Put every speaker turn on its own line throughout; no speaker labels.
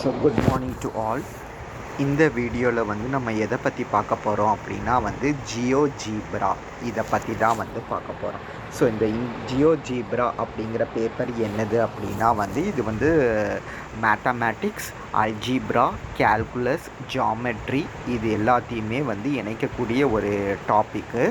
So good morning to all. இந்த வீடியோவில் வந்து நம்ம எதை பற்றி பார்க்க போகிறோம் அப்படின்னா வந்து ஜியோஜீப்ரா இதை பற்றி தான் வந்து பார்க்க போகிறோம். ஸோ இந்த ஜியோஜீப்ரா அப்படிங்கிற பேப்பர் என்னது அப்படின்னா வந்து இது வந்து மேத்தமேட்டிக்ஸ், அல்ஜீப்ரா, கேல்குலஸ், ஜாமெட்ரி இது எல்லாத்தையுமே வந்து இணைக்கக்கூடிய ஒரு டாப்பிக்கு.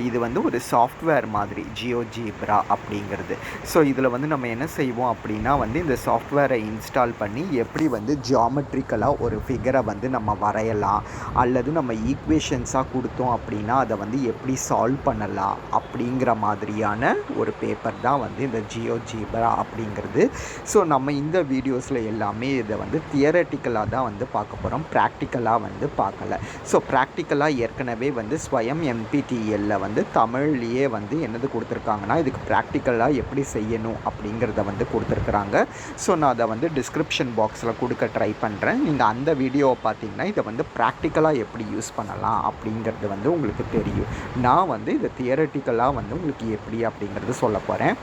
இது வந்து ஒரு சாஃப்ட்வேர் மாதிரி ஜியோஜீப்ரா அப்படிங்கிறது. ஸோ இதில் வந்து நம்ம என்ன செய்வோம் அப்படின்னா வந்து இந்த சாஃப்ட்வேரை இன்ஸ்டால் பண்ணி எப்படி வந்து ஜியாமெட்ரிக்கலாக ஒரு ஃபிகரை வந்து நம்ம வரையலாம், அல்லது நம்ம ஈக்குவேஷன்ஸாக கொடுத்தோம் அப்படின்னா அதை வந்து எப்படி சால்வ் பண்ணலாம் அப்படிங்கிற மாதிரியான ஒரு பேப்பர் தான் வந்து இந்த ஜியோஜீப்ரா அப்படிங்கிறது. ஸோ நம்ம இந்த வீடியோஸில் எல்லாமே இதை வந்து தியரட்டிக்கலாக தான் வந்து பார்க்க போகிறோம், ப்ராக்டிக்கலாக வந்து பார்க்கல. ஸோ ப்ராக்டிக்கலாக ஏற்கனவே வந்து ஸ்வயம் என்பிடிஎல்ல வந்து தமிழ்லேயே வந்து என்னது கொடுத்துருக்காங்கன்னா இதுக்கு ப்ராக்டிக்கலாக எப்படி செய்யணும் அப்படிங்கிறத வந்து கொடுத்துருக்குறாங்க. ஸோ நான் அதை வந்து டிஸ்கிரிப்ஷன் பாக்ஸில் கொடுக்க ட்ரை பண்ணுறேன். நீங்கள் அந்த வீடியோவை பார்த்தீங்கன்னா இதை வந்து ப்ராக்டிக்கலாக எப்படி யூஸ் பண்ணலாம் அப்படிங்கிறது வந்து உங்களுக்கு தெரியும். நான் வந்து இதை தியரட்டிக்கலாக வந்து உங்களுக்கு எப்படி அப்படிங்கிறது சொல்ல போகிறேன்.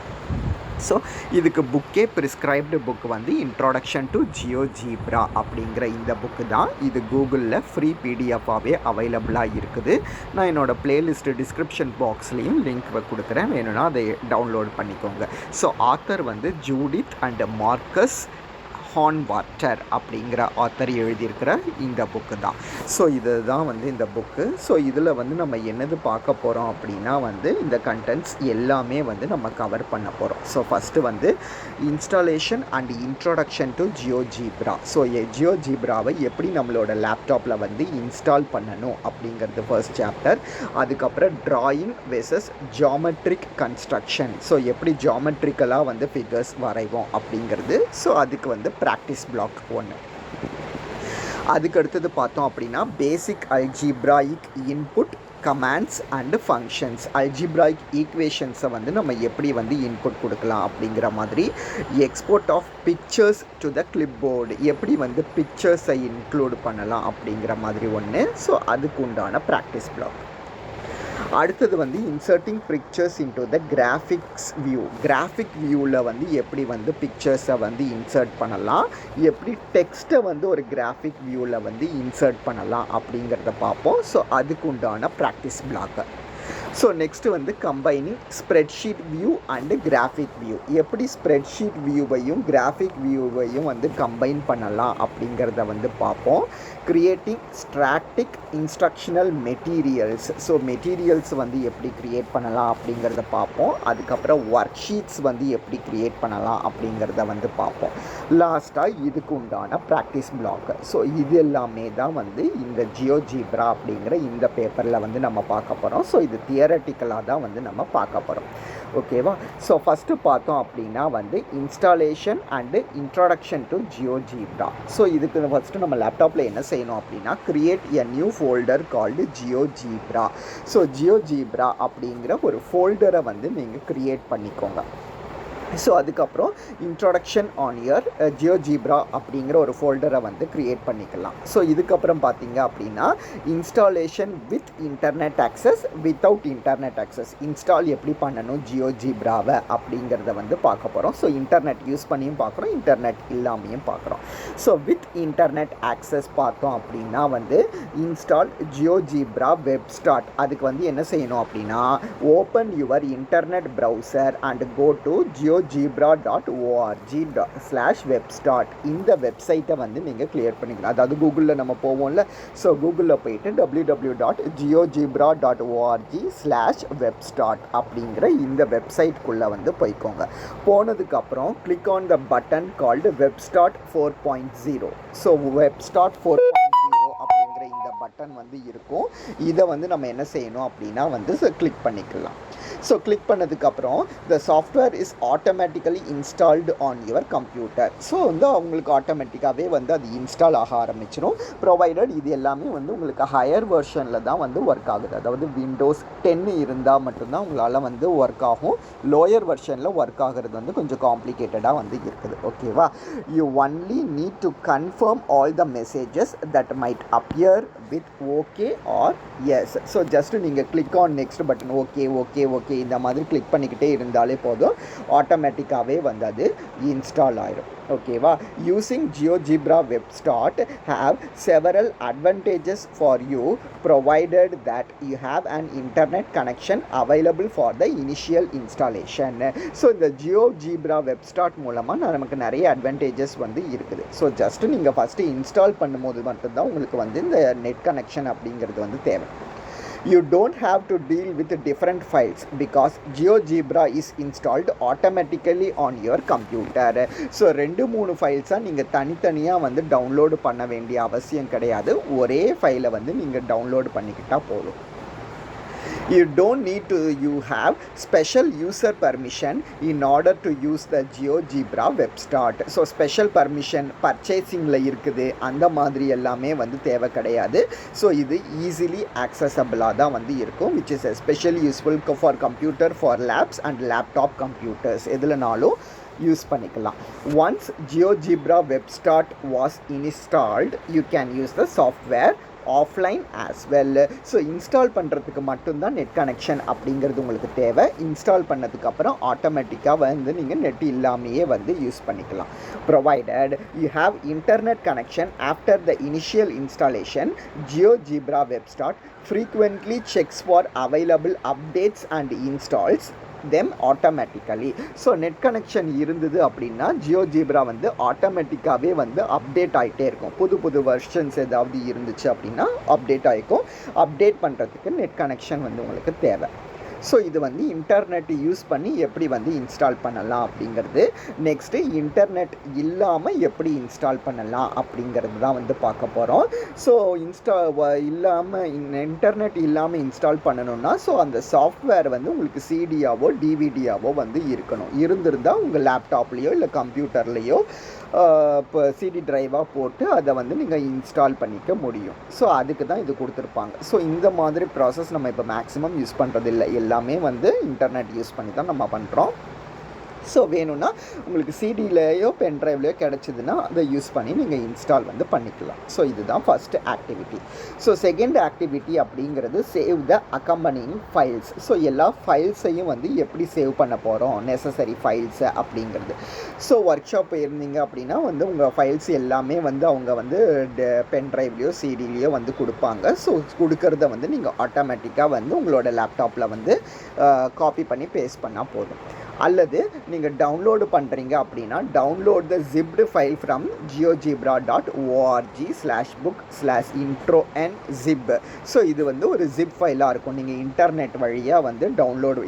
ஸோ இதுக்கு புக்கே ப்ரிஸ்கிரைப்டு புக் வந்து இன்ட்ரோடக்ஷன் டு ஜியோஜீப்ரா அப்படிங்கிற இந்த புக்கு தான். இது கூகுளில் ஃப்ரீ பிடிஎஃபாகவே அவைலபிளாக இருக்குது. நான் என்னோடய ப்ளேலிஸ்ட்டு டிஸ்கிரிப்ஷன் பாக்ஸ்லேயும் லிங்க் கொடுக்குறேன், வேணும்னா அதை டவுன்லோட் பண்ணிக்கோங்க. ஸோ ஆத்தர் வந்து ஜூடித் அண்ட் மார்க்கஸ் ஹான்வார்ட்டர் அப்படிங்கிற ஆத்தர் எழுதியிருக்கிற இந்த புக்கு தான். ஸோ இதுதான் வந்து இந்த புக்கு. ஸோ இதில் வந்து நம்ம என்னது பார்க்க போகிறோம் அப்படின்னா வந்து இந்த கண்டென்ட்ஸ் எல்லாமே வந்து நம்ம கவர் பண்ண போகிறோம். ஸோ ஃபஸ்ட்டு வந்து installation and introduction to GeoGebra. So ஜியோஜீப்ராவை எப்படி நம்மளோட லேப்டாப்பில் வந்து இன்ஸ்டால் பண்ணணும் அப்படிங்கிறது ஃபர்ஸ்ட் சாப்டர். அதுக்கப்புறம் drawing versus geometric construction. So எப்படி ஜியாமெட்ரிக்கலாக வந்து ஃபிகர்ஸ் வரைவோம் அப்படிங்கிறது. ஸோ அதுக்கு வந்து ப்ராக்டிஸ் பிளாக் 1. அதுக்கு அடுத்தது பார்த்தோம் அப்படின்னா basic algebraic input commands and functions. Algebraic ஈக்குவேஷன்ஸை வந்து நம்ம எப்படி வந்து இன்புட் கொடுக்கலாம் அப்படிங்கிற மாதிரி. Export of pictures to the clipboard, எப்படி வந்து பிக்சர்ஸை இன்க்ளூட் பண்ணலாம் அப்படிங்கிற மாதிரி ஒன்று. ஸோ அதுக்கு உண்டான ப்ராக்டிஸ் பிளாக். அடுத்தது வந்து inserting pictures into the graphics view. Graphic வியூவில் வந்து எப்படி வந்து பிக்சர்ஸை வந்து இன்சர்ட் பண்ணலாம், எப்படி டெக்ஸ்ட்டை வந்து ஒரு கிராஃபிக் வியூவில் வந்து இன்சர்ட் பண்ணலாம் அப்படிங்கிறத பார்ப்போம். ஸோ அதுக்கு உண்டான ப்ராக்டிஸ் பிளாக்கு. ஸோ நெக்ஸ்ட்டு வந்து combining spreadsheet view and graphic view. எப்படி ஸ்ப்ரெட்ஷீட் வியூவையும் கிராஃபிக் வியூவையும் வந்து கம்பைன் பண்ணலாம் அப்படிங்கிறத வந்து பார்ப்போம். Creating static instructional materials. So materials வந்து எப்படி க்ரியேட் பண்ணலாம் அப்படிங்கிறத பார்ப்போம். அதுக்கப்புறம் ஒர்க் ஷீட்ஸ் வந்து எப்படி க்ரியேட் பண்ணலாம் அப்படிங்கிறத வந்து பார்ப்போம். லாஸ்ட்டாக இதுக்கு உண்டான ப்ராக்டிஸ் பிளாக். ஸோ இது எல்லாமே தான் வந்து இந்த ஜியோஜீப்ரா அப்படிங்கிற இந்த பேப்பரில் வந்து நம்ம பார்க்க போகிறோம். ஸோ இது தியரட்டிக்கலாக தான் வந்து நம்ம பார்க்க போகிறோம். ஓகேவா? ஸோ ஃபஸ்ட்டு பார்த்தோம் அப்படின்னா வந்து installation and introduction to GeoGebra. So இதுக்கு ஃபஸ்ட்டு நம்ம லேப்டாப்பில் என்ன செய்யணும் அப்படின்னா create a new folder called GeoGebra. So GeoGebra அப்படிங்கிற ஒரு ஃபோல்டரை வந்து நீங்கள் க்ரியேட் பண்ணிக்கோங்க. ஸோ அதுக்கப்புறம் இன்ட்ரோடக்ஷன் ஆன் இயர் ஜியோஜீப்ரா அப்படிங்கிற ஒரு ஃபோல்டரை வந்து க்ரியேட் பண்ணிக்கலாம். ஸோ இதுக்கப்புறம் பார்த்தீங்க அப்படின்னா installation with internet access, without internet access. Install எப்படி பண்ணணும் ஜியோஜீப்ராவை அப்படிங்கிறத வந்து பார்க்க போகிறோம். ஸோ இன்டர்நெட் யூஸ் பண்ணியும் பார்க்குறோம், இன்டர்நெட் இல்லாமையும் பார்க்குறோம். ஸோ வித் இன்டர்நெட் ஆக்சஸ் பார்த்தோம் அப்படின்னா வந்து இன்ஸ்டால் ஜியோஜீப்ரா வெப் ஸ்டார்ட். அதுக்கு வந்து என்ன செய்யணும் அப்படின்னா open your internet browser and go to geogebra.org/webstart. இந்த வெப்சைட்டை வந்து நீங்கள் கிளியர் பண்ணிக்கலாம். அதாவது கூகுளில் நம்ம போவோம்ல, ஸோ கூகுளில் போயிட்டு www.geogebra.org/webstart அப்படிங்கிற இந்த வெப்சைட்குள்ளே வந்து போய்க்கோங்க. போனதுக்கப்புறம் click on the button called WebStart 4.0. So WebStart 4.0 அப்படிங்கிற இந்த பட்டன் வந்து இருக்கும். இதை வந்து நம்ம என்ன செய்யணும் அப்படின்னா வந்து கிளிக் பண்ணிக்கலாம். ஸோ கிளிக் பண்ணதுக்கப்புறம் த software is automatically installed on your computer. So வந்து அவங்களுக்கு ஆட்டோமேட்டிக்காகவே வந்து அது இன்ஸ்டால் ஆக ஆரம்பிச்சிடும். ப்ரொவைடட் இது எல்லாமே வந்து உங்களுக்கு ஹையர் வெர்ஷனில் தான் வந்து ஒர்க் ஆகுது. அதாவது விண்டோஸ் 10 இருந்தால் மட்டும்தான் உங்களால் வந்து ஒர்க் ஆகும். லோயர் வெர்ஷனில் ஒர்க் ஆகிறது வந்து கொஞ்சம் காம்ப்ளிகேட்டடாக வந்து இருக்குது. ஓகேவா? You only need to confirm all the messages that might appear with okay or yes. So just நீங்கள் click on next button okay okay okay okay இந்த மாதிரி கிளிக் பண்ணிக்கிட்டே இருந்தாலே போதும், ஆட்டோமேட்டிக்காகவே வந்து அது இன்ஸ்டால் ஆயிடும். ஓகேவா? Using GeoGebra WebStart have several advantages for you provided that you have an internet connection available for the initial installation. So இந்த GeoGebra WebStart மூலமாக நமக்கு நிறைய அட்வான்டேஜஸ் வந்து இருக்குது. ஸோ ஜஸ்ட் நீங்கள் ஃபஸ்ட்டு இன்ஸ்டால் பண்ணும்போது மட்டும்தான் உங்களுக்கு வந்து இந்த நெட் கனெக்ஷன் அப்படிங்கிறது வந்து தேவை. You don't have to deal with different files because GeoGebra is installed automatically on your computer. So 2-3 ஃபைல்ஸாக நீங்கள் தனித்தனியாக வந்து டவுன்லோடு பண்ண வேண்டிய அவசியம் கிடையாது. ஒரே ஃபைலை வந்து நீங்கள் டவுன்லோடு பண்ணிக்கிட்டால் போதும். You don't need to have special user permission in order to use the GeoGebra WebStart. So special permission பர்ச்சேசிங்கில் இருக்குது, அந்த மாதிரி எல்லாமே வந்து தேவை கிடையாது. ஸோ இது ஈஸிலி ஆக்சசபிளாக தான் வந்து இருக்கும், which is especially useful for computer, for labs and laptop computers. எதுலனாலும் யூஸ் பண்ணிக்கலாம். Once GeoGebra WebStart was installed, you can use the software offline as well. So install பண்ணுறதுக்கு மட்டும்தான் நெட் கனெக்ஷன் அப்படிங்கிறது உங்களுக்கு தேவை. இன்ஸ்டால் பண்ணதுக்கப்புறம் ஆட்டோமேட்டிக்காக வந்து நீங்கள் நெட் இல்லாமையே வந்து யூஸ் பண்ணிக்கலாம். Provided you have internet connection after the initial installation, GeoGebra WebStart frequently checks for available updates and installs them automatically. So net connection இருந்தது அப்படின்னா GeoGebra வந்து ஆட்டோமேட்டிக்காகவே வந்து அப்டேட் ஆகிட்டே இருக்கும். புது வெர்ஷன்ஸ் ஏதாவது இருந்துச்சு அப்படின்னா அப்டேட் ஆகிக்கும். அப்டேட் பண்ணுறதுக்கு நெட் கனெக்ஷன் வந்து உங்களுக்கு தேவை. ஸோ இது வந்து இன்டர்நெட் யூஸ் பண்ணி எப்படி வந்து இன்ஸ்டால் பண்ணலாம் அப்படிங்கிறது. நெக்ஸ்ட்டு இன்டர்நெட் இல்லாமல் எப்படி இன்ஸ்டால் பண்ணலாம் அப்படிங்கிறது தான் வந்து பார்க்க போகிறோம். ஸோ இன்டர்நெட் இல்லாமல் இன்ஸ்டால் பண்ணணும்னா ஸோ அந்த சாஃப்ட்வேர் வந்து உங்களுக்கு சிடியாவோ டிவிடியாவோ வந்து இருக்கணும். இருந்திருந்தால் உங்கள் லேப்டாப்லேயோ இல்லை கம்ப்யூட்டர்லேயோ இப்போ சிடி ட்ரைவாக போட்டு அதை வந்து நீங்கள் இன்ஸ்டால் பண்ணிக்க முடியும். ஸோ அதுக்கு தான் இது கொடுத்துருப்பாங்க. ஸோ இந்த மாதிரி ப்ராசஸ் நம்ம இப்போ மேக்ஸிமம் யூஸ் பண்ணுறதில்லை, எல்லாமே வந்து இன்டர்நெட் யூஸ் பண்ணி தான் நம்ம பண்ணுறோம். ஸோ வேணும்னா உங்களுக்கு சிடிலேயோ பென் ட்ரைவ்லையோ கிடச்சிதுன்னா அதை யூஸ் பண்ணி நீங்கள் இன்ஸ்டால் வந்து பண்ணிக்கலாம். ஸோ இதுதான் first activity. So second activity அப்படிங்கிறது save the accompanying files. So எல்லா ஃபைல்ஸையும் வந்து எப்படி சேவ் பண்ண போகிறோம், நெசசரி ஃபைல்ஸை அப்படிங்கிறது. ஸோ ஒர்க் ஷாப் இருந்தீங்க அப்படின்னா வந்து உங்கள் ஃபைல்ஸ் எல்லாமே வந்து அவங்க வந்து பென் ட்ரைவ்லையோ சிடிலேயோ வந்து கொடுப்பாங்க. ஸோ கொடுக்கறத வந்து நீங்கள் ஆட்டோமேட்டிக்காக வந்து உங்களோட லேப்டாப்பில் வந்து காப்பி பண்ணி பேஸ்ட் பண்ணால் போதும். அல்லது நீங்கள் டவுன்லோடு பண்ணுறீங்க அப்படின்னா download the zipped file from geogebra.org/book/intro and zip. So இது வந்து ஒரு ஜிப் ஃபைலாக இருக்கும். நீங்கள் இன்டர்நெட் வழியாக வந்து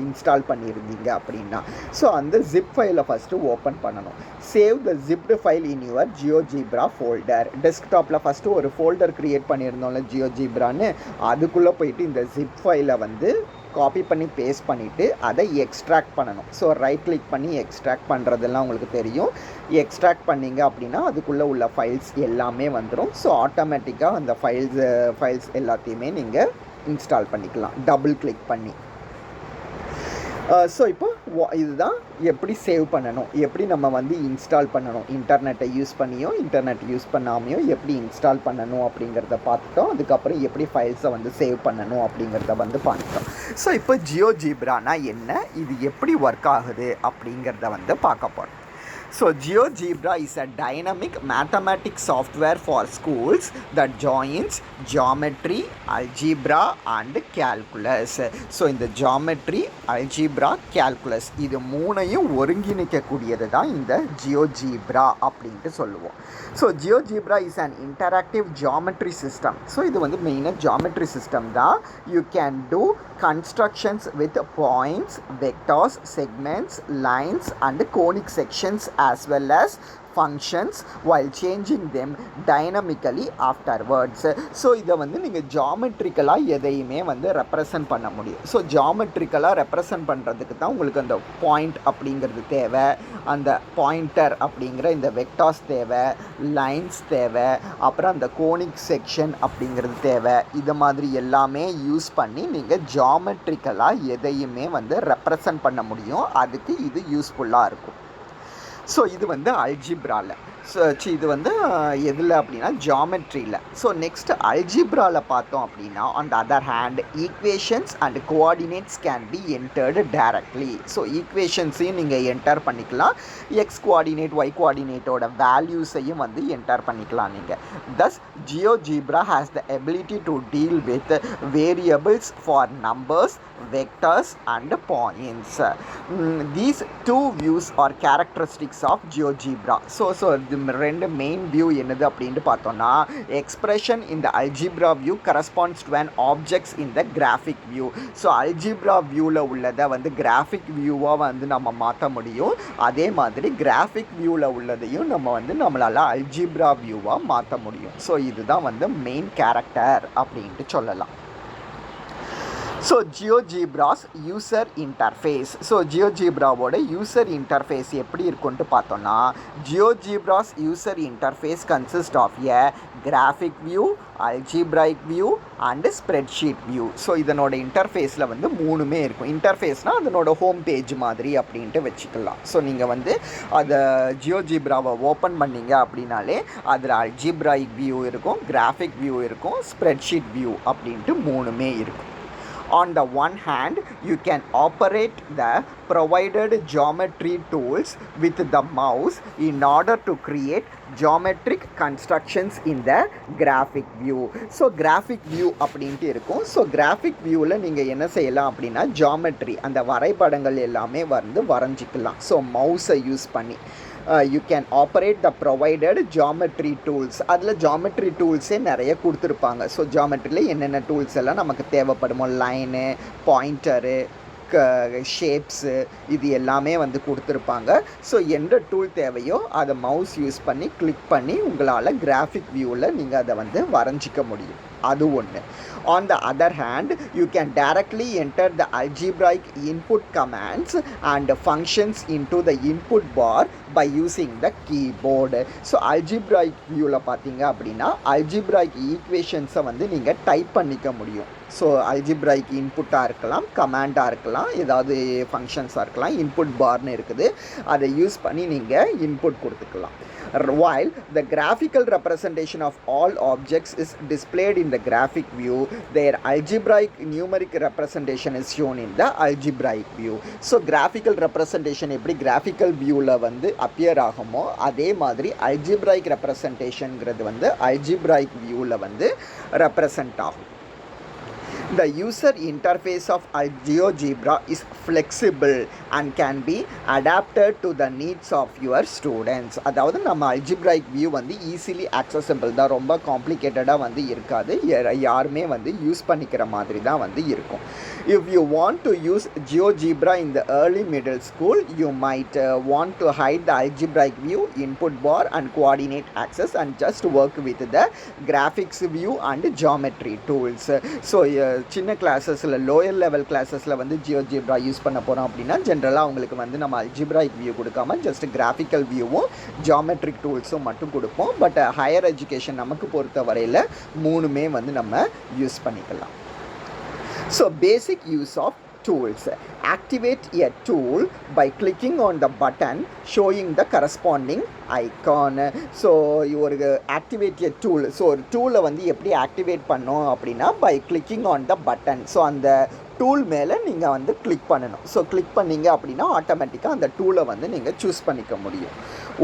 இன்ஸ்டால் பண்ணியிருந்தீங்க அப்படின்னா ஸோ அந்த ஜிப் ஃபைலை ஃபஸ்ட்டு ஓப்பன் பண்ணணும். Save the zipped file in your GeoGebra folder. டெஸ்க்டாப்பில் ஃபஸ்ட்டு ஒரு ஃபோல்டர் க்ரியேட் பண்ணியிருந்தோம்ல GeoGebraன்னு, அதுக்குள்ளே போயிட்டு இந்த ஜிப் ஃபைலை வந்து காப்பி பண்ணி பேஸ்ட் பண்ணிவிட்டு அதை எக்ஸ்ட்ராக்ட் பண்ணணும். ஸோ ரைட் கிளிக் பண்ணி எக்ஸ்ட்ராக்ட் பண்ணுறதெல்லாம் உங்களுக்கு தெரியும். எக்ஸ்ட்ராக்ட் பண்ணிங்க அப்படின்னா அதுக்குள்ளே உள்ள ஃபைல்ஸ் எல்லாமே வந்துடும். ஸோ ஆட்டோமேட்டிக்காக அந்த ஃபைல்ஸ் எல்லாத்தையுமே நீங்கள் இன்ஸ்டால் பண்ணிக்கலாம் டபுள் கிளிக் பண்ணி. ஸோ இப்போ இதுதான் எப்படி சேவ் பண்ணணும், எப்படி நம்ம வந்து இன்ஸ்டால் பண்ணணும், இன்டர்நெட்டை யூஸ் பண்ணியோ இன்டர்நெட் யூஸ் பண்ணாமையோ எப்படி இன்ஸ்டால் பண்ணணும் அப்படிங்கிறத பார்த்துட்டோம். அதுக்கப்புறம் எப்படி ஃபைல்ஸை வந்து சேவ் பண்ணணும் அப்படிங்கிறத வந்து பார்த்துட்டோம். ஸோ இப்போ GeoGebraனா என்ன, இது எப்படி ஒர்க் ஆகுது அப்படிங்கிறத வந்து பார்க்க போகிறோம். So GeoGebra is a dynamic mathematics software for schools that joins geometry, algebra and calculus. So இந்த geometry, algebra, calculus இது மூணையும் ஒருங்கிணைக்கக்கூடியது தான் இந்த GeoGebra அப்படின்ட்டு சொல்லுவோம். So GeoGebra is an interactive geometry system. So இது வந்து மெயினாக geometry system தான். You can do constructions with points, vectors, segments, lines and conic sections as well as functions while changing them dynamically afterwards. So இதை வந்து நீங்கள் ஜாமெட்ரிக்கலாக எதையுமே வந்து represent பண்ண முடியும். ஸோ ஜாமெட்ரிக்கலாக ரெப்ரசன்ட் பண்ணுறதுக்கு தான் உங்களுக்கு அந்த பாயிண்ட் அப்படிங்கிறது தேவை, அந்த பாயிண்டர் அப்படிங்கிற இந்த வெக்டார்ஸ் தேவை, லைன்ஸ் தேவை, அப்புறம் அந்த கோனிக் செக்ஷன் அப்படிங்கிறது தேவை. இது மாதிரி எல்லாமே யூஸ் பண்ணி நீங்கள் ஜாமெட்ரிக்கலாக எதையுமே வந்து ரெப்ரசன்ட் பண்ண முடியும். அதுக்கு இது யூஸ்ஃபுல்லாக இருக்கும். ஸோ இது வந்து அல்ஜிப்ராவில். இது வந்து எதில் அப்படின்னா ஜாமெட்ரியில். ஸோ நெக்ஸ்ட் அல்ஜிப்ராவில் பார்த்தோம் அப்படின்னா on the other hand equations and coordinates can be entered directly. So ஈக்குவேஷன்ஸையும் நீங்கள் என்டர் பண்ணிக்கலாம், எக்ஸ் கோஆர்டினேட் ஒய் கோஆர்டினேட்டோட வேல்யூஸையும் வந்து என்டர் பண்ணிக்கலாம் நீங்கள். Thus GeoGebra has the ability to deal with variables for numbers, vectors and points. These two views are characteristics of GeoGebra. So ரெண்டு main view என்னது அப்படின்ட்டு பார்த்தோன்னா, expression in the algebra view corresponds to an objects in the graphic view. So algebra வியூவில் உள்ளதை வந்து graphic வியூவாக வந்து நம்ம மாற்ற முடியும். அதே மாதிரி கிராஃபிக் வியூவில் உள்ளதையும் நம்ம வந்து நம்மளால் அல்ஜிப்ரா வியூவாக மாற்ற முடியும். ஸோ இதுதான் வந்து மெயின் கேரக்டர் அப்படின்ட்டு சொல்லலாம். So GeoGebra's user interface. So ஜியோஜீப்ராவோட யூசர் இன்டர்ஃபேஸ் எப்படி இருக்குன்ட்டு பார்த்தோன்னா, GeoGebra's user interface consist of a graphic view, algebraic view and spreadsheet view. So இதனோட இன்டர்ஃபேஸில் வந்து மூணுமே இருக்கும். இன்டர்ஃபேஸ்னால் அதனோட ஹோம் பேஜ் மாதிரி அப்படின்ட்டு வச்சுக்கலாம். ஸோ நீங்கள் வந்து அதை ஜியோஜீப்ராவை ஓப்பன் பண்ணிங்க அப்படின்னாலே அதில் அல்ஜிப்ரைக் வியூ இருக்கும், கிராஃபிக் வியூ இருக்கும், ஸ்ப்ரெட்ஷீட் வியூ அப்படின்ட்டு மூணுமே இருக்கும். On the one hand, you can operate the provided geometry tools with the mouse in order to create geometric constructions in the graphic view. So graphic view அப்படின்ட்டு இருக்கும். So graphic வியூவில் நீங்கள் என்ன செய்யலாம் அப்படின்னா ஜியாமெட்ரி அந்த வரைபடங்கள் எல்லாமே வந்து வரைஞ்சிக்கலாம். ஸோ மவுஸை யூஸ் பண்ணி you can operate the provided geometry tools. அதில் geometry டூல்ஸே நிறைய கொடுத்துருப்பாங்க. ஸோ ஜியாமெட்ரியில் என்னென்ன டூல்ஸ் எல்லாம் நமக்கு தேவைப்படுமோ, லைனு, பாயிண்டரு, ஷேப்ஸு, இது எல்லாமே வந்து கொடுத்துருப்பாங்க. ஸோ எந்த டூல் தேவையோ அதை மவுஸ் யூஸ் பண்ணி கிளிக் பண்ணி உங்களால் கிராஃபிக் வியூவில் நீங்கள் அதை வந்து வரைஞ்சிக்க முடியும். அது ஒன்று. On the other hand, you can directly enter the algebraic input commands and functions into the input bar by using the keyboard. So algebraic வியூவில் பார்த்தீங்க அப்படின்னா algebraic ஈக்குவேஷன்ஸை வந்து நீங்கள் டைப் பண்ணிக்க முடியும். ஸோ algebraic இன்புட்டாக இருக்கலாம், கமாண்டாக இருக்கலாம், ஏதாவது ஃபங்க்ஷன்ஸாக இருக்கலாம், இன்புட் பார்னு இருக்குது, அதை யூஸ் பண்ணி நீங்கள் இன்புட் கொடுத்துக்கலாம். While the graphical representation of all objects is displayed in the graphic view, their algebraic numeric representation is shown in the algebraic view. So graphical representation எப்படி graphical viewல வந்து appear ஆகுமோ அதே மாதிரி algebraic representationங்கிறது வந்து algebraic viewல வந்து represent ஆகும். The user interface of GeoGebra is flexible and can be adapted to the needs of your students. அதாவது நம்ம algebraic view வந்து easily accessible தான், ரொம்ப காம்ப்ளிகேட்டடாக வந்து இருக்காது, யாருமே வந்து யூஸ் பண்ணிக்கிற மாதிரி தான் வந்து இருக்கும். If you want to use GeoGebra in the early middle school, you might want to hide the algebraic view, input bar and coordinate access and just work with the graphics view and geometry tools. So சின்ன கிளாஸஸில் lower level கிளாஸஸில் வந்து ஜியோஜீப்ரா use பண்ண போகிறோம் அப்படின்னா ஜென்ரலாக அவங்களுக்கு வந்து நம்ம algebraic view கொடுக்காம ஜஸ்ட் கிராஃபிக்கல் வியூவும் ஜியாமெட்ரிக் டூல்ஸும் மட்டும் கொடுப்போம். பட் ஹையர் எஜுகேஷன் நமக்கு பொறுத்த வரையில் மூணுமே வந்து நம்ம யூஸ் பண்ணிக்கலாம். So basic use of tools. Activate a tool by clicking on the button showing the corresponding icon. So ஒரு ஆக்டிவேட் எ டூல். ஸோ ஒரு டூலை வந்து எப்படி ஆக்டிவேட் பண்ணோம் அப்படின்னா by clicking on the button. So அந்த டூல் மேலே நீங்கள் வந்து கிளிக் பண்ணணும். ஸோ கிளிக் பண்ணிங்க அப்படின்னா ஆட்டோமேட்டிக்காக அந்த டூலை வந்து நீங்கள் சூஸ் பண்ணிக்க முடியும்.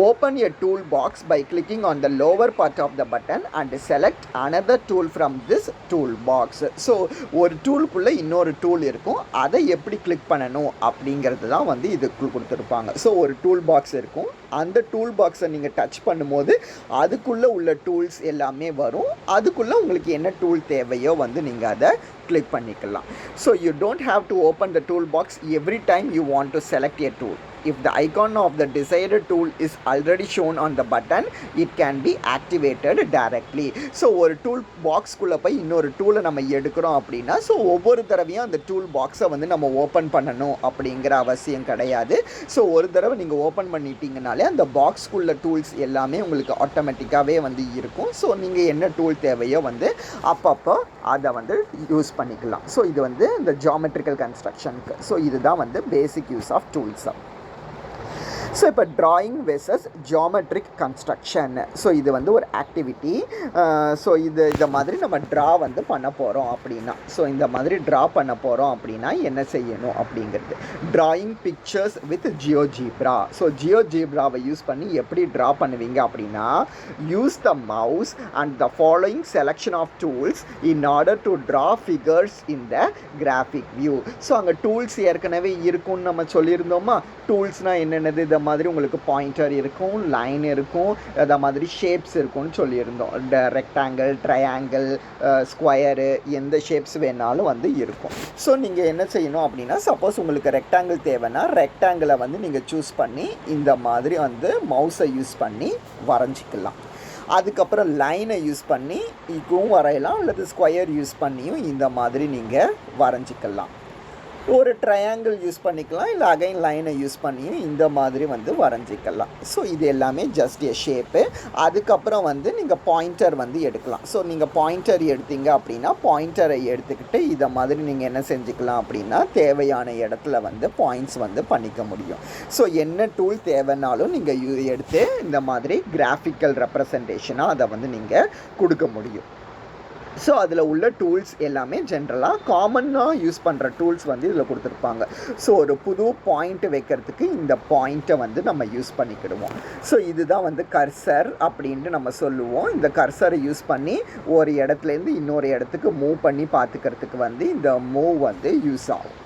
Open a tool box by clicking on the lower part of the button and select another tool from this tool box. So ஒரு டூலுக்குள்ளே இன்னொரு டூல் இருக்கும், அதை எப்படி கிளிக் பண்ணணும் அப்படிங்கிறது தான் வந்து இதுக்கு கொடுத்துருப்பாங்க. ஸோ ஒரு டூல் பாக்ஸ் இருக்கும், அந்த டூல் பாக்ஸை நீங்கள் டச் பண்ணும்போது அதுக்குள்ளே உள்ள டூல்ஸ் எல்லாமே வரும், அதுக்குள்ளே உங்களுக்கு என்ன டூல் தேவையோ வந்து நீங்கள் அதை கிளிக் பண்ணிக்கலாம். So you don't have to open the toolbox every time you want to select a tool. If the icon of the desired tool is already shown on the button, it can be activated directly. So ஒரு tool பாக்ஸ்குள்ளே போய் இன்னொரு டூலை நம்ம எடுக்கிறோம் அப்படின்னா so ஒவ்வொரு தடவையும் அந்த டூல் பாக்ஸை வந்து நம்ம ஓப்பன் பண்ணணும் அப்படிங்கிற அவசியம் கிடையாது. ஸோ ஒரு தடவை நீங்கள் ஓப்பன் பண்ணிட்டீங்கனாலே அந்த பாக்ஸ்குள்ள டூல்ஸ் எல்லாமே உங்களுக்கு ஆட்டோமேட்டிக்காகவே வந்து இருக்கும். ஸோ நீங்கள் என்ன டூல் தேவையோ வந்து அப்பப்போ அதை வந்து யூஸ் பண்ணிக்கலாம். ஸோ இது வந்து இந்த ஜியாமெட்ரிக்கல் கன்ஸ்ட்ரக்ஷனுக்கு. ஸோ இதுதான் வந்து பேசிக் யூஸ் ஆஃப் டூல்ஸ். ஸோ இப்போ drawing versus geometric construction. So இது வந்து ஒரு ஆக்டிவிட்டி. ஸோ இதை மாதிரி நம்ம ட்ரா வந்து பண்ண போகிறோம் அப்படின்னா, ஸோ இந்த மாதிரி ட்ரா பண்ண போகிறோம் அப்படின்னா என்ன செய்யணும் அப்படிங்கிறது. Drawing pictures with GeoGebra. So ஜியோஜீப்ராவை யூஸ் பண்ணி எப்படி ட்ரா பண்ணுவீங்க அப்படின்னா, use the mouse and the following selection of tools in order to draw figures in the graphic view. So அங்கே டூல்ஸ் ஏற்கனவே இருக்கும்னு நம்ம சொல்லியிருந்தோமா. டூல்ஸ்னால் என்னென்னது, இதை மாதிரி உங்களுக்கு பாயிண்டர் இருக்கும், லைன் இருக்கும், அதை மாதிரி ஷேப்ஸ் இருக்கும்னு சொல்லியிருந்தோம். ரெக்டாங்கிள், ட்ரையாங்கிள், ஸ்கொயரு, எந்த ஷேப்ஸ் வேணாலும் வந்து இருக்கும். ஸோ நீங்கள் என்ன செய்யணும் அப்படின்னா, சப்போஸ் உங்களுக்கு ரெக்டாங்கிள் தேவைன்னா ரெக்டாங்கிளை வந்து நீங்கள் சூஸ் பண்ணி இந்த மாதிரி வந்து மவுஸை யூஸ் பண்ணி வரைஞ்சிக்கலாம். அதுக்கப்புறம் லைனை யூஸ் பண்ணி இதுவும் வரையலாம், அல்லது ஸ்கொயர் யூஸ் பண்ணியும் இந்த மாதிரி நீங்கள் வரைஞ்சிக்கலாம். ஒரு ட்ரையாங்கிள் யூஸ் பண்ணிக்கலாம், இல்லை அகைன் லைனை யூஸ் பண்ணியும் இந்த மாதிரி வந்து வரைஞ்சிக்கலாம். ஸோ இது எல்லாமே ஜஸ்ட் எ ஷேப்பு. அதுக்கப்புறம் வந்து நீங்கள் பாயிண்டர் வந்து எடுக்கலாம். ஸோ நீங்கள் பாயிண்டர் எடுத்தீங்க அப்படின்னா பாயிண்டரை எடுத்துக்கிட்டு இதை மாதிரி நீங்கள் என்ன செஞ்சுக்கலாம் அப்படின்னா, தேவையான இடத்துல வந்து பாயிண்ட்ஸ் வந்து பண்ணிக்க முடியும். ஸோ என்ன டூல் தேவைன்னாலும் நீங்கள் எடுத்து இந்த மாதிரி கிராஃபிக்கல் ரெப்ரசன்டேஷனாக அதை வந்து நீங்கள் கொடுக்க முடியும். ஸோ அதில் உள்ள டூல்ஸ் எல்லாமே ஜென்ரலாக காமனாக யூஸ் பண்ணுற டூல்ஸ் வந்து இதில் கொடுத்துருப்பாங்க. ஸோ ஒரு புது பாயிண்ட் வைக்கிறதுக்கு இந்த பாயிண்ட்டை வந்து நம்ம யூஸ் பண்ணிக்கிடுவோம். ஸோ இதுதான் வந்து கர்சர் அப்படின்ட்டு நம்ம சொல்லுவோம். இந்த கர்சரை யூஸ் பண்ணி ஒரு இடத்துலேருந்து இன்னொரு இடத்துக்கு மூவ் பண்ணி பார்த்துக்கிறதுக்கு வந்து இந்த மூவ் வந்து யூஸ் ஆகும்.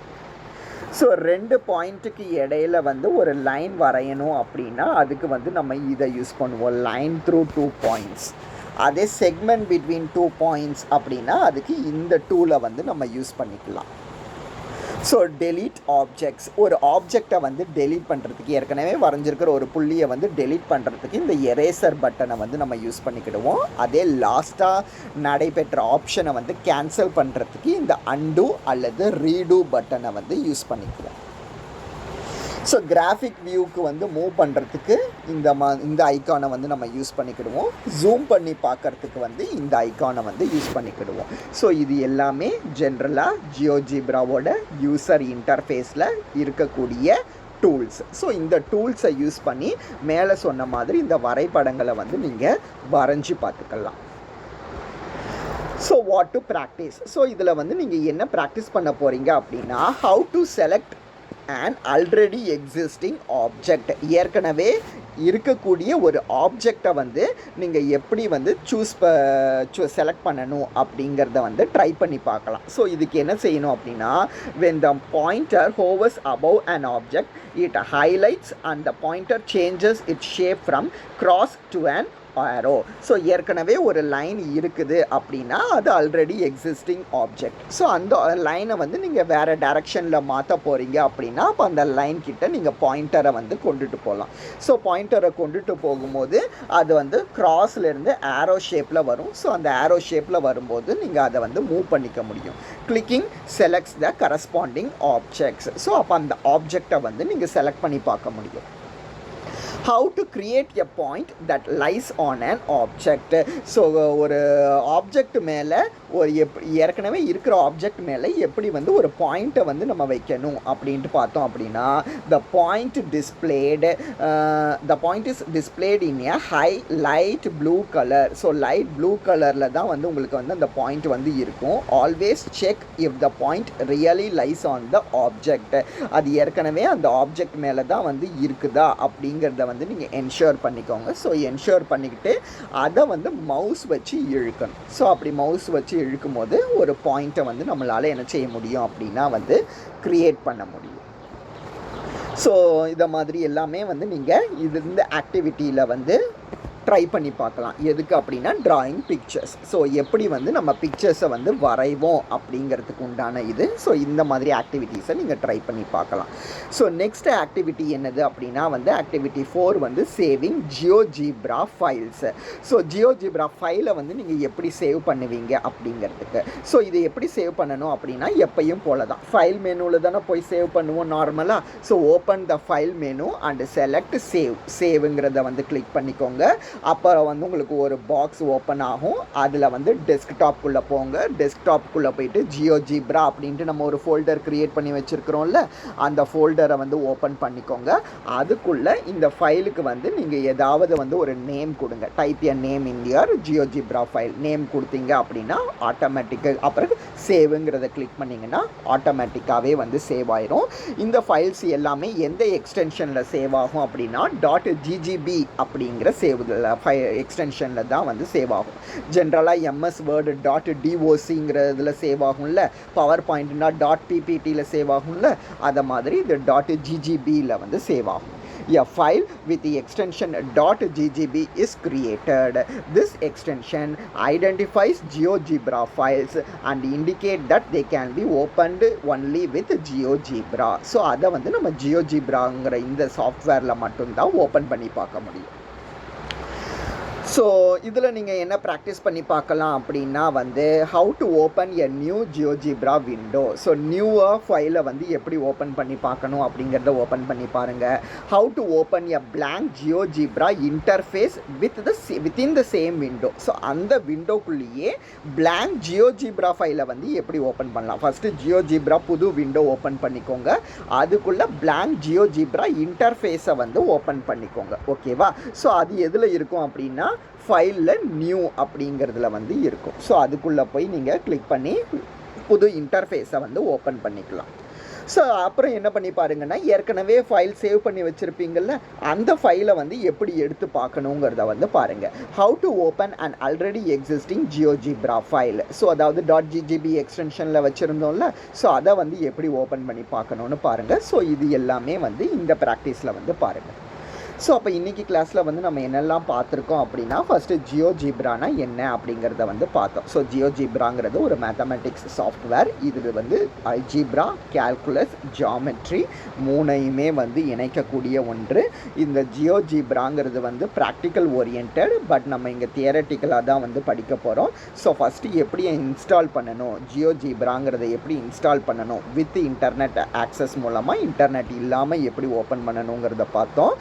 ஸோ 2 பாயிண்ட்டுக்கு இடையில வந்து ஒரு லைன் வரையணும் அப்படின்னா அதுக்கு வந்து நம்ம இதை யூஸ் பண்ணுவோம், லைன் த்ரூ 2 பாயிண்ட்ஸ். அதே செக்மெண்ட் பிட்வீன் 2 பாயிண்ட்ஸ் அப்படின்னா அதுக்கு இந்த டூலை வந்து நம்ம யூஸ் பண்ணிக்கலாம். ஸோ டெலீட் ஆப்ஜெக்ட்ஸ், ஒரு ஆப்ஜெக்டை வந்து டெலீட் பண்ணுறதுக்கு, ஏற்கனவே வரைஞ்சிருக்கிற ஒரு புள்ளியை வந்து டெலீட் பண்ணுறதுக்கு இந்த எரேசர் பட்டனை வந்து நம்ம யூஸ் பண்ணிக்கிடுவோம். அதே லாஸ்ட்டாக நடைபெற்ற ஆப்ஷனை வந்து கேன்சல் பண்ணுறதுக்கு இந்த அன்டூ அல்லது ரீடூ பட்டனை வந்து யூஸ் பண்ணிக்குவோம். ஸோ கிராஃபிக் வியூக்கு வந்து மூவ் பண்ணுறதுக்கு இந்த ஐக்கானை வந்து நம்ம யூஸ் பண்ணிக்கிடுவோம். ஜூம் பண்ணி பார்க்குறதுக்கு வந்து இந்த ஐக்கானை வந்து யூஸ் பண்ணிக்கிடுவோம். ஸோ இது எல்லாமே ஜென்ரலாக ஜியோஜீப்ராவோட யூசர் இன்டர்ஃபேஸில் இருக்கக்கூடிய டூல்ஸ். ஸோ இந்த டூல்ஸை யூஸ் பண்ணி மேலே சொன்ன மாதிரி இந்த வரைபடங்களை வந்து நீங்கள் வரைஞ்சி பார்த்துக்கலாம். So what to practice. So இதில் வந்து நீங்கள் என்ன ப்ராக்டிஸ் பண்ண போகிறீங்க அப்படின்னா, how to select and already existing object. ஏற்கனவே இருக்கக்கூடிய ஒரு ஆப்ஜெக்டை வந்து நீங்கள் எப்படி வந்து செலக்ட் பண்ணணும் அப்படிங்கிறத வந்து ட்ரை பண்ணி பார்க்கலாம். ஸோ இதுக்கு என்ன செய்யணும் அப்படின்னா, when the pointer hovers above an object, it highlights and the pointer changes its shape from cross to an arrow. So ஏற்கனவே ஒரு லைன் இருக்குது அப்படின்னா அது ஆல்ரெடி எக்ஸிஸ்டிங் ஆப்ஜெக்ட். ஸோ அந்த லைனை வந்து நீங்கள் வேறு டைரக்ஷனில் மாற்ற போகிறீங்க அப்படின்னா அப்போ அந்த லைன் கிட்ட நீங்கள் பாயிண்டரை வந்து கொண்டுட்டு போகலாம். ஸோ பாயிண்டரை கொண்டுட்டு போகும்போது அது வந்து கிராஸ்லேருந்து ஆரோ ஷேப்பில் வரும். ஸோ அந்த ஆரோ ஷேப்பில் வரும்போது நீங்கள் அதை வந்து மூவ் பண்ணிக்க முடியும். கிளிக்கிங் செலக்ட்ஸ் த கரஸ்பாண்டிங் ஆப்ஜெக்ட்ஸ். ஸோ அப்போ அந்த ஆப்ஜெக்டை வந்து நீங்கள் செலக்ட் பண்ணி பார்க்க முடியும். How to create a point that lies on an object. So ஒரு ஆப்ஜெக்ட் மேலே ஒரு ஏற்கனவே இருக்கிற ஆப்ஜெக்ட் மேலே எப்படி வந்து ஒரு பாயிண்ட்டை வந்து நம்ம வைக்கணும் அப்படின்ட்டு பார்த்தோம் அப்படின்னா, the point is displayed in a high light blue color. So light blue கலரில் தான் வந்து உங்களுக்கு வந்து அந்த பாயிண்ட் வந்து இருக்கும். Always check if the point really lies on the object. அது ஏற்கனவே அந்த ஆப்ஜெக்ட் மேலே தான் வந்து இருக்குதா அப்படிங்கிறத வந்து நீங்கள் என்ஷூர் பண்ணிக்கோங்க. ஸோ என்ஷூர் பண்ணிக்கிட்டு அதை வந்து மவுஸ் வச்சு இழுக்கணும். ஸோ அப்படி மவுஸ் வச்சு இழுக்கும் போது ஒரு பாயிண்ட்டை வந்து நம்மளால் என்ன செய்ய முடியும் அப்படின்னா வந்து க்ரியேட் பண்ண முடியும். ஸோ இதை மாதிரி எல்லாமே வந்து நீங்கள் இந்த ஆக்டிவிட்டியில் வந்து ட்ரை பண்ணி பார்க்கலாம். எதுக்கு அப்படின்னா ட்ராயிங் பிக்சர்ஸ். ஸோ எப்படி வந்து நம்ம பிக்சர்ஸை வந்து வரைவோம் அப்படிங்கிறதுக்கு உண்டான இது. ஸோ இந்த மாதிரி ஆக்டிவிட்டீஸை நீங்கள் ட்ரை பண்ணி பார்க்கலாம். ஸோ நெக்ஸ்ட் ஆக்டிவிட்டி என்னது அப்படின்னா வந்து ஆக்டிவிட்டி 4 வந்து சேவிங் ஜியோஜீப்ரா ஃபைல்ஸ். ஸோ ஜியோஜீப்ரா ஃபைலை வந்து நீங்கள் எப்படி சேவ் பண்ணுவீங்க அப்படிங்கிறதுக்கு. ஸோ இதை எப்படி சேவ் பண்ணணும் அப்படின்னா எப்பயும் போல தான் ஃபைல் மெனுவில் தானே போய் சேவ் பண்ணுவோம் நார்மலாக. So open the file menu and select சேவ்ங்கிறத வந்து கிளிக் பண்ணிக்கோங்க. அப்புறம் வந்து உங்களுக்கு ஒரு பாக்ஸ் ஓப்பன் ஆகும். அதில் வந்து டெஸ்க்டாப்குள்ளே போங்க. டெஸ்க்டாப்குள்ளே போயிட்டு ஜியோஜீப்ரா அப்படின்ட்டு நம்ம ஒரு ஃபோல்டர் க்ரியேட் பண்ணி வச்சுருக்கிறோம்ல, அந்த ஃபோல்டரை வந்து ஓப்பன் பண்ணிக்கோங்க. அதுக்குள்ளே இந்த ஃபைலுக்கு வந்து நீங்கள் ஏதாவது வந்து ஒரு நேம் கொடுங்க. Type a name in your GeoGebra file. Name கொடுத்தீங்க அப்படின்னா ஆட்டோமேட்டிக்காக அப்புறம் சேவுங்கிறத கிளிக் பண்ணிங்கன்னா ஆட்டோமேட்டிக்காகவே வந்து சேவ் ஆயிரும். இந்த ஃபைல்ஸ் எல்லாமே எந்த எக்ஸ்டென்ஷனில் சேவ் ஆகும் அப்படின்னா .ggb அப்படிங்கிற எக்ஸ்டென்ஷனில் தான் வந்து சேவ் ஆகும். ஜென்ரலாக MS வேர்டு .docங்கிறதுல சேவ் ஆகும்ல, பவர் பாயிண்ட்னா .pptயில் சேவ் ஆகும்ல, அதை மாதிரி இது .ggb வந்து சேவ் ஆகும். A file with the extension .ggb is created. This extension identifies GeoGebra files and indicate that they can be opened only with GeoGebra. So அதை வந்து நம்ம GeoGebraங்கிற இந்த சாஃப்ட்வேரில் மட்டும்தான் ஓப்பன் பண்ணி பார்க்க முடியும். ஸோ இதில் நீங்கள் என்ன ப்ராக்டிஸ் பண்ணி பார்க்கலாம் அப்படின்னா வந்து how to open a new GeoGebra window. So நியூவாக ஃபைலை வந்து எப்படி ஓப்பன் பண்ணி பார்க்கணும் அப்படிங்கிறத ஓப்பன் பண்ணி பாருங்கள். How to open a blank GeoGebra interface within the same window. So அந்த விண்டோக்குள்ளேயே பிளாங்க் ஜியோஜீப்ரா ஃபைலை வந்து எப்படி ஓப்பன் பண்ணலாம். ஃபஸ்ட்டு ஜியோஜீப்ரா புது விண்டோ ஓப்பன் பண்ணிக்கோங்க. அதுக்குள்ளே பிளாங்க் ஜியோஜீப்ரா இன்டர்ஃபேஸை வந்து ஓப்பன் பண்ணிக்கோங்க. ஓகேவா? ஸோ அது எதில் இருக்கும் அப்படின்னா ஃபைலில் நியூ அப்படிங்கிறதுல வந்து இருக்கும். ஸோ அதுக்குள்ளே போய் நீங்கள் கிளிக் பண்ணி புது இன்டர்ஃபேஸை வந்து ஓப்பன் பண்ணிக்கலாம். ஸோ அப்புறம் என்ன பண்ணி பாருங்கன்னா, ஏற்கனவே ஃபைல் சேவ் பண்ணி வச்சுருப்பீங்கள்ல, அந்த ஃபைலை வந்து எப்படி எடுத்து பார்க்கணுங்கிறத வந்து பாருங்கள். How to open and already existing GeoGebra file. So அதாவது .ggb எக்ஸ்டென்ஷனில் வச்சுருந்தோம்ல, ஸோ அதை வந்து எப்படி ஓப்பன் பண்ணி பார்க்கணுன்னு பாருங்கள். ஸோ இது எல்லாமே வந்து இந்த ப்ராக்டிஸில் வந்து பாருங்கள். ஸோ அப்போ இன்றைக்கி கிளாஸில் வந்து நம்ம என்னெல்லாம் பார்த்துருக்கோம் அப்படின்னா, ஃபஸ்ட்டு ஜியோஜீப்ரானா என்ன அப்படிங்கிறத வந்து பார்த்தோம். ஸோ ஜியோஜீப்ராங்கிறது ஒரு மேத்தமெட்டிக்ஸ் சாஃப்ட்வேர். இது வந்து அல்ஜீப்ரா, கால்குலஸ், ஜியாமெட்ரி மூணையுமே வந்து இணைக்கக்கூடிய ஒன்று. இந்த ஜியோஜீப்ராங்கிறது வந்து ப்ராக்டிக்கல் ஓரியன்ட், பட் நம்ம இங்கே தியரட்டிக்கலாக தான் வந்து படிக்க போகிறோம். ஸோ ஃபஸ்ட்டு எப்படி இன்ஸ்டால் பண்ணணும், ஜியோஜீப்ராங்கிறத எப்படி இன்ஸ்டால் பண்ணணும், வித் இன்டர்நெட் ஆக்சஸ் மூலமாக, இன்டர்நெட் இல்லாமல் எப்படி ஓப்பன் பண்ணணுங்கிறத பார்த்தோம்.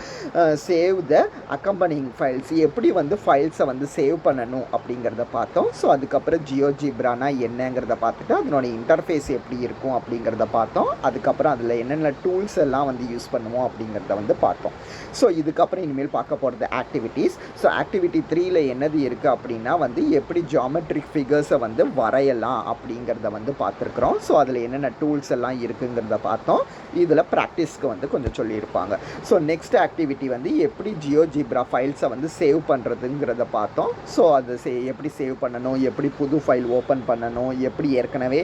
சேவ் த அக்கம்பனிங் ஃபைல்ஸ், எப்படி வந்து ஃபைல்ஸை வந்து சேவ் பண்ணணும் அப்படிங்கிறத பார்த்தோம். ஸோ அதுக்கப்புறம் ஜியோஜீப்ரானா என்னங்கிறத பார்த்துட்டு அதனோட இன்டர்ஃபேஸ் எப்படி இருக்கும் அப்படிங்கிறத பார்த்தோம். அதுக்கப்புறம் அதில் என்னென்ன டூல்ஸ் எல்லாம் வந்து யூஸ் பண்ணுவோம் அப்படிங்கிறத வந்து பார்த்தோம். ஸோ இதுக்கப்புறம் இனிமேல் பார்க்க போகிறது ஆக்டிவிட்டீஸ். ஸோ ஆக்டிவிட்டி 3ல் என்னது இருக்குது அப்படின்னா வந்து எப்படி ஜியாமெட்ரிக் ஃபிகர்ஸை வந்து வரையலாம் அப்படிங்கிறத வந்து பார்த்துருக்குறோம். ஸோ அதில் என்னென்ன டூல்ஸ் எல்லாம் இருக்குங்கிறத பார்த்தோம். இதில் ப்ராக்டிஸ்க்கு வந்து கொஞ்சம் சொல்லியிருப்பாங்க. ஸோ நெக்ஸ்ட் ஆக்டிவிட்டி வந்து எப்படி ஜியோஜீப்ரா ஃபைல்ஸை வந்து சேவ் பண்ணுறதுங்கிறத பார்த்தோம். ஸோ அது எப்படி சேவ் பண்ணணும், எப்படி புது ஃபைல் ஓப்பன் பண்ணணும், எப்படி ஏற்கனவே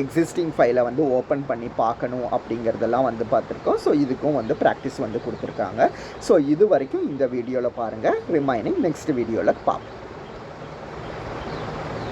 எக்ஸிஸ்டிங் ஃபைலை வந்து ஓப்பன் பண்ணி பார்க்கணும் அப்படிங்கிறதெல்லாம் வந்து பார்த்துருக்கோம். ஸோ இதுக்கும் வந்து ப்ராக்டிஸ் வந்து கொடுத்துருக்காங்க. ஸோ இது வரைக்கும் இந்த வீடியோவில் பாருங்கள். ரிமைனிங் நெக்ஸ்ட் வீடியோவில் பார்ப்போம்.